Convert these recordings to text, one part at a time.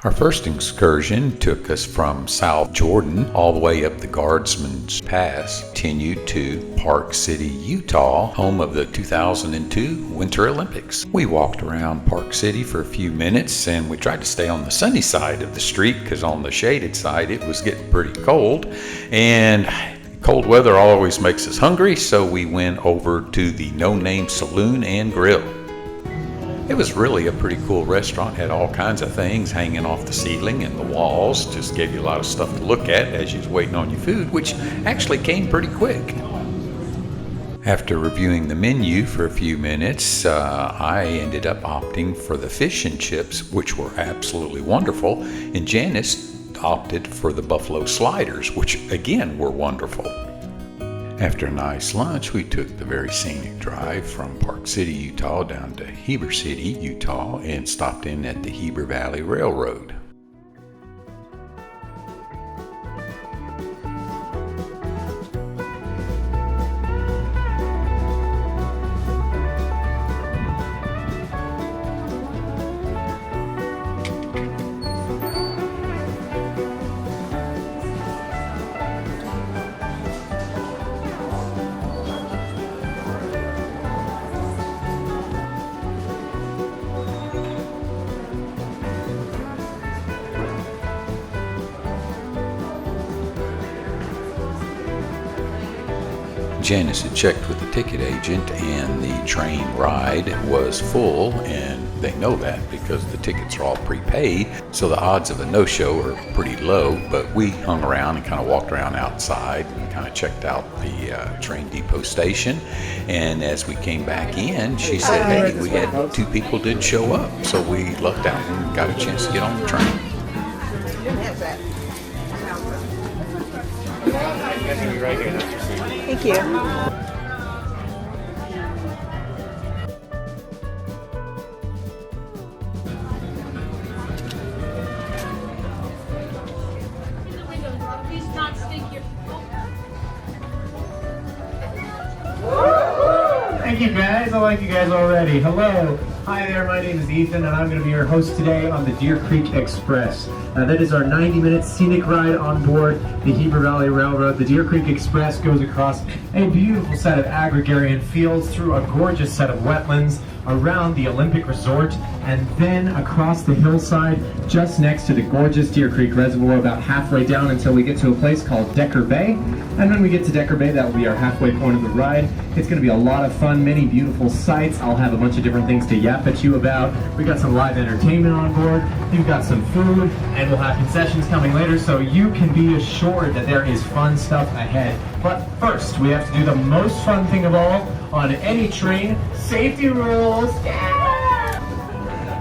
Our first excursion took us from South Jordan all the way up the Guardsman's Pass, continued to Park City, Utah, home of the 2002 Winter Olympics. We walked around Park City for a few minutes and we tried to stay on the sunny side of the street because on the shaded side it was getting pretty cold, and cold weather always makes us hungry, so we went over to the No Name Saloon and Grill. It was really a pretty cool restaurant, had all kinds of things hanging off the ceiling and the walls, just gave you a lot of stuff to look at as you was waiting on your food, which actually came pretty quick. After reviewing the menu for a few minutes, I ended up opting for the fish and chips, which were absolutely wonderful, and Janis opted for the buffalo sliders, which again were wonderful. After a nice lunch, we took the very scenic drive from Park City, Utah down to Heber City, Utah, and stopped in at the Heber Valley Railroad. Janis had checked with the ticket agent and the train ride was full, and they know that because the tickets are all prepaid, so the odds of a no-show are pretty low. But we hung around and kind of walked around outside and kind of checked out the train depot station, and as we came back in, she said, hey, we had 2 people did show up, so we lucked out and got a chance to get on the train. Thank you. Thank you guys, I like you guys already. Hello. Hi there, my name is Ethan and I'm going to be your host today on the Deer Creek Express. That is our 90-minute scenic ride on board the Heber Valley Railroad. The Deer Creek Express goes across a beautiful set of agrarian fields, through a gorgeous set of wetlands, around the Olympic Resort, and then across the hillside just next to the gorgeous Deer Creek Reservoir, about halfway down until we get to a place called Decker Bay. And when we get to Decker Bay, that will be our halfway point of the ride. It's going to be a lot of fun, many beautiful sights. I'll have a bunch of different things to yap at you about. We got some live entertainment on board, we've got some food, and we'll have concessions coming later, so you can be assured that there is fun stuff ahead. But first, we have to do the most fun thing of all on any train, safety rules.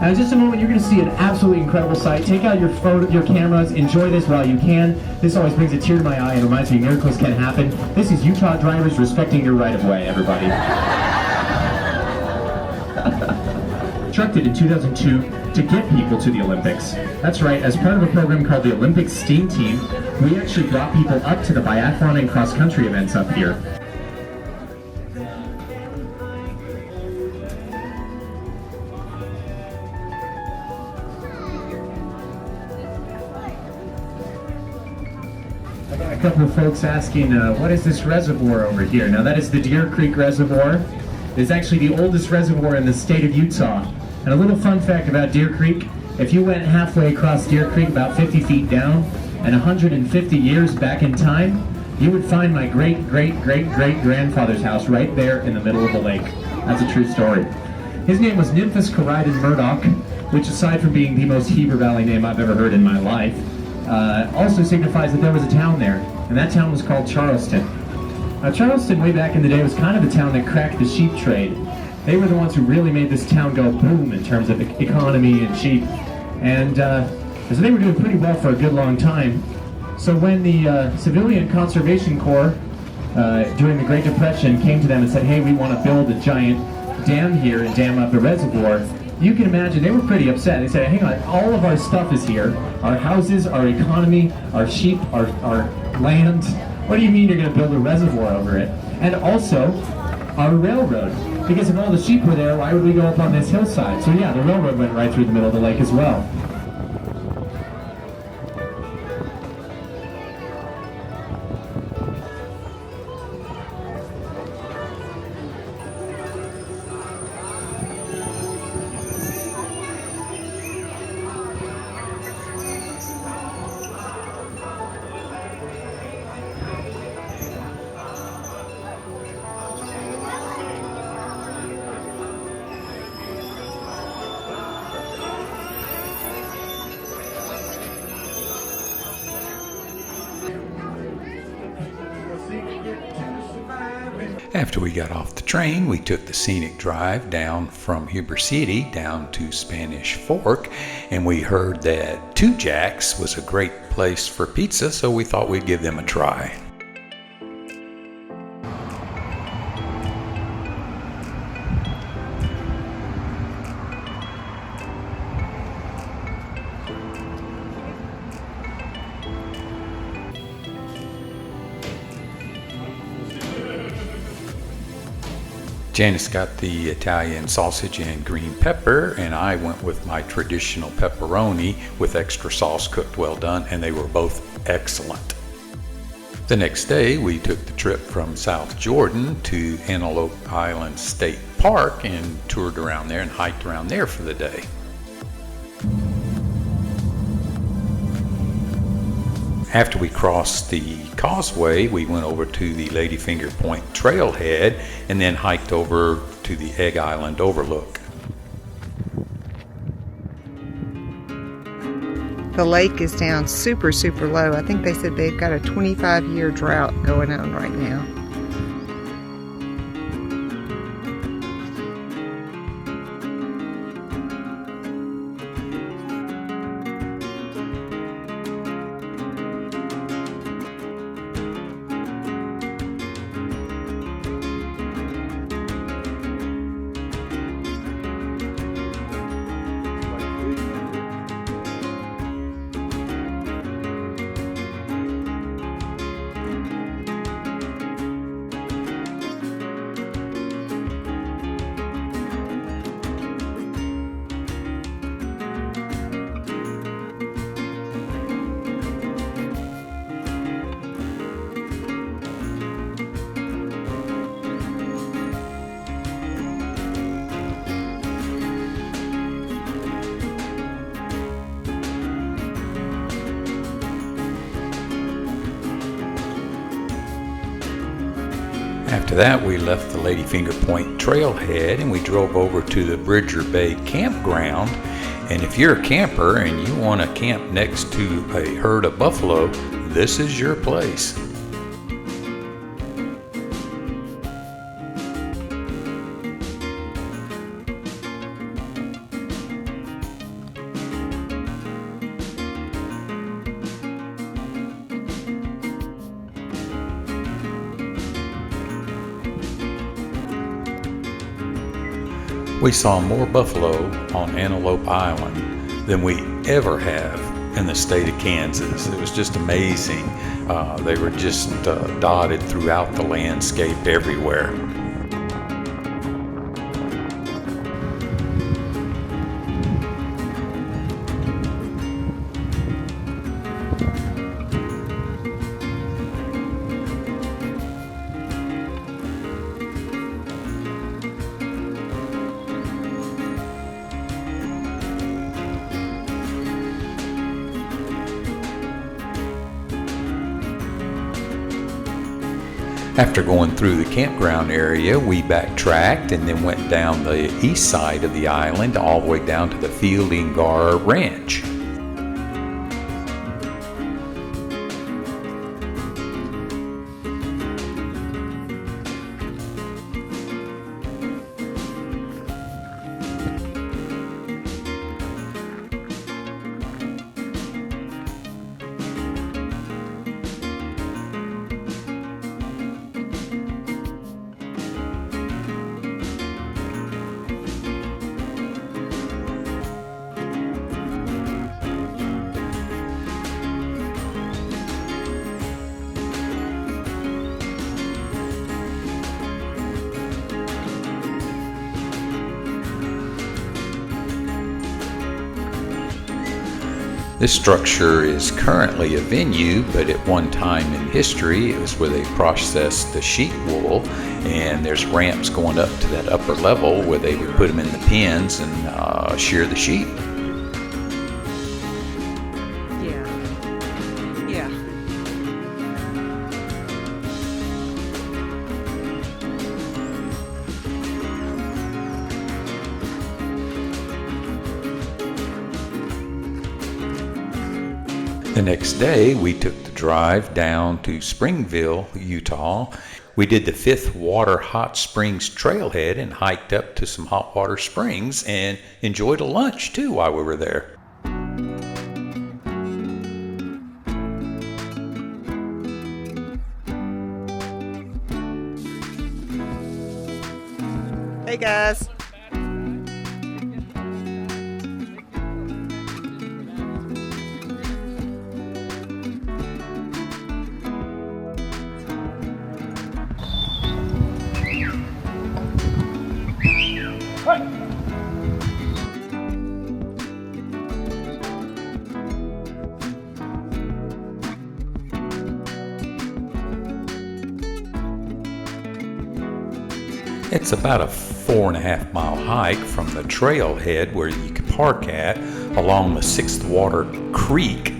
Now, in just a moment, you're going to see an absolutely incredible sight. Take out your cameras, enjoy this while you can. This always brings a tear to my eye and reminds me miracles can happen. This is Utah drivers respecting your right-of-way, everybody. Constructed in 2002 to get people to the Olympics. That's right, as part of a program called the Olympic Steam Team, we actually brought people up to the biathlon and cross-country events up here. I got a couple of folks asking, what is this reservoir over here? Now that is the Deer Creek Reservoir. It's actually the oldest reservoir in the state of Utah. And a little fun fact about Deer Creek, if you went halfway across Deer Creek, about 50 feet down, and 150 years back in time, you would find my great-great-great-great-grandfather's house right there in the middle of the lake. That's a true story. His name was Nymphus Corydon Murdoch, which aside from being the most Heber Valley name I've ever heard in my life, also signifies that there was a town there, and that town was called Charleston. Now, Charleston, way back in the day, was kind of the town that cracked the sheep trade. They were the ones who really made this town go boom in terms of economy and sheep. And so they were doing pretty well for a good long time. So when the Civilian Conservation Corps, during the Great Depression, came to them and said, hey, we want to build a giant dam here and dam up the reservoir, you can imagine they were pretty upset. They said, hang on, all of our stuff is here. Our houses, our economy, our sheep, our land. What do you mean you're going to build a reservoir over it? And also, our railroad. Because if all the sheep were there, why would we go up on this hillside? So yeah, the railroad went right through the middle of the lake as well. After we got off the train, we took the scenic drive down from Heber City down to Spanish Fork, and we heard that Two Jacks was a great place for pizza, so we thought we'd give them a try. Janis got the Italian sausage and green pepper, and I went with my traditional pepperoni with extra sauce cooked well done, and they were both excellent. The next day, we took the trip from South Jordan to Antelope Island State Park and toured around there and hiked around there for the day. After we crossed the causeway, we went over to the Ladyfinger Point trailhead and then hiked over to the Egg Island overlook. The lake is down super low. I think they said they've got a 25-year drought going on right now. After that, we left the Ladyfinger Point trailhead and we drove over to the Bridger Bay campground. And if you're a camper and you want to camp next to a herd of buffalo, this is your place. We saw more buffalo on Antelope Island than we ever have in the state of Kansas. It was just amazing. They were just dotted throughout the landscape everywhere. After going through the campground area, we backtracked and then went down the east side of the island all the way down to the Fielding Gar Ranch. This structure is currently a venue, but at one time in history it was where they processed the sheep wool, and there's ramps going up to that upper level where they would put them in the pens and shear the sheep. Yeah. The next day, we took the drive down to Springville, Utah, We did the Fifth Water Hot Springs trailhead and hiked up to some hot water springs and enjoyed a lunch too while we were there. Hey guys. It's about a 4.5 mile hike from the trailhead where you can park at along the Sixth Water Creek,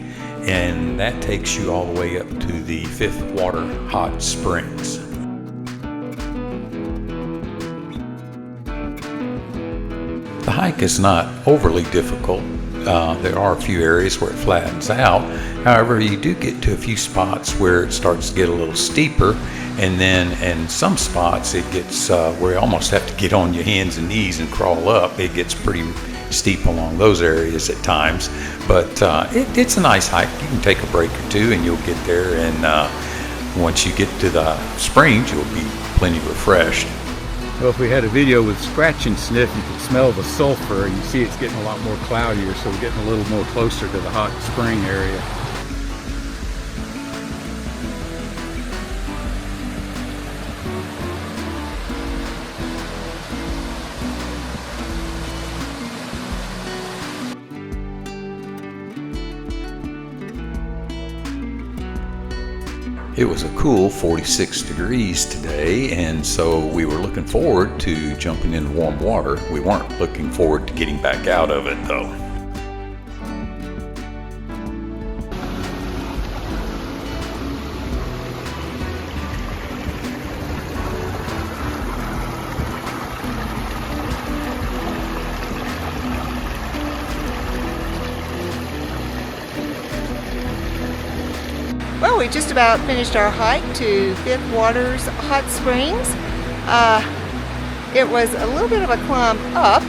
and that takes you all the way up to the Fifth Water Hot Springs. The hike is not overly difficult. There are a few areas where it flattens out. However, you do get to a few spots where it starts to get a little steeper, and then in some spots it gets where you almost have to get on your hands and knees and crawl up. It gets pretty steep along those areas at times, but it's a nice hike. You can take a break or two and you'll get there, and once you get to the springs you'll be plenty refreshed. Well, if we had a video with scratch and sniff, you could smell the sulfur. You see it's getting a lot more cloudier, so we're getting a little more closer to the hot spring area. It was a cool 46 degrees today, and so we were looking forward to jumping in warm water. We weren't looking forward to getting back out of it though. Well, we just about finished our hike to Fifth Water's Hot Springs. It was a little bit of a climb up,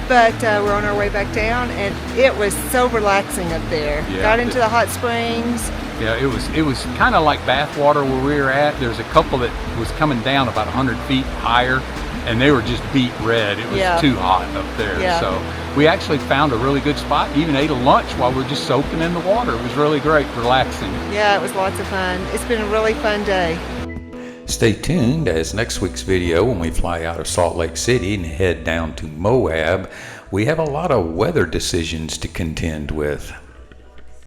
but we're on our way back down, and it was so relaxing up there. Yeah. Got into the hot springs. Yeah, it was kind of like bath water where we were at. There's a couple that was coming down about 100 feet higher, and they were just beet red. It was too hot up there. Yeah. So we actually found a really good spot. Even ate a lunch while we were just soaking in the water. It was really great, relaxing. Yeah, it was lots of fun. It's been a really fun day. Stay tuned as next week's video, when we fly out of Salt Lake City and head down to Moab, we have a lot of weather decisions to contend with.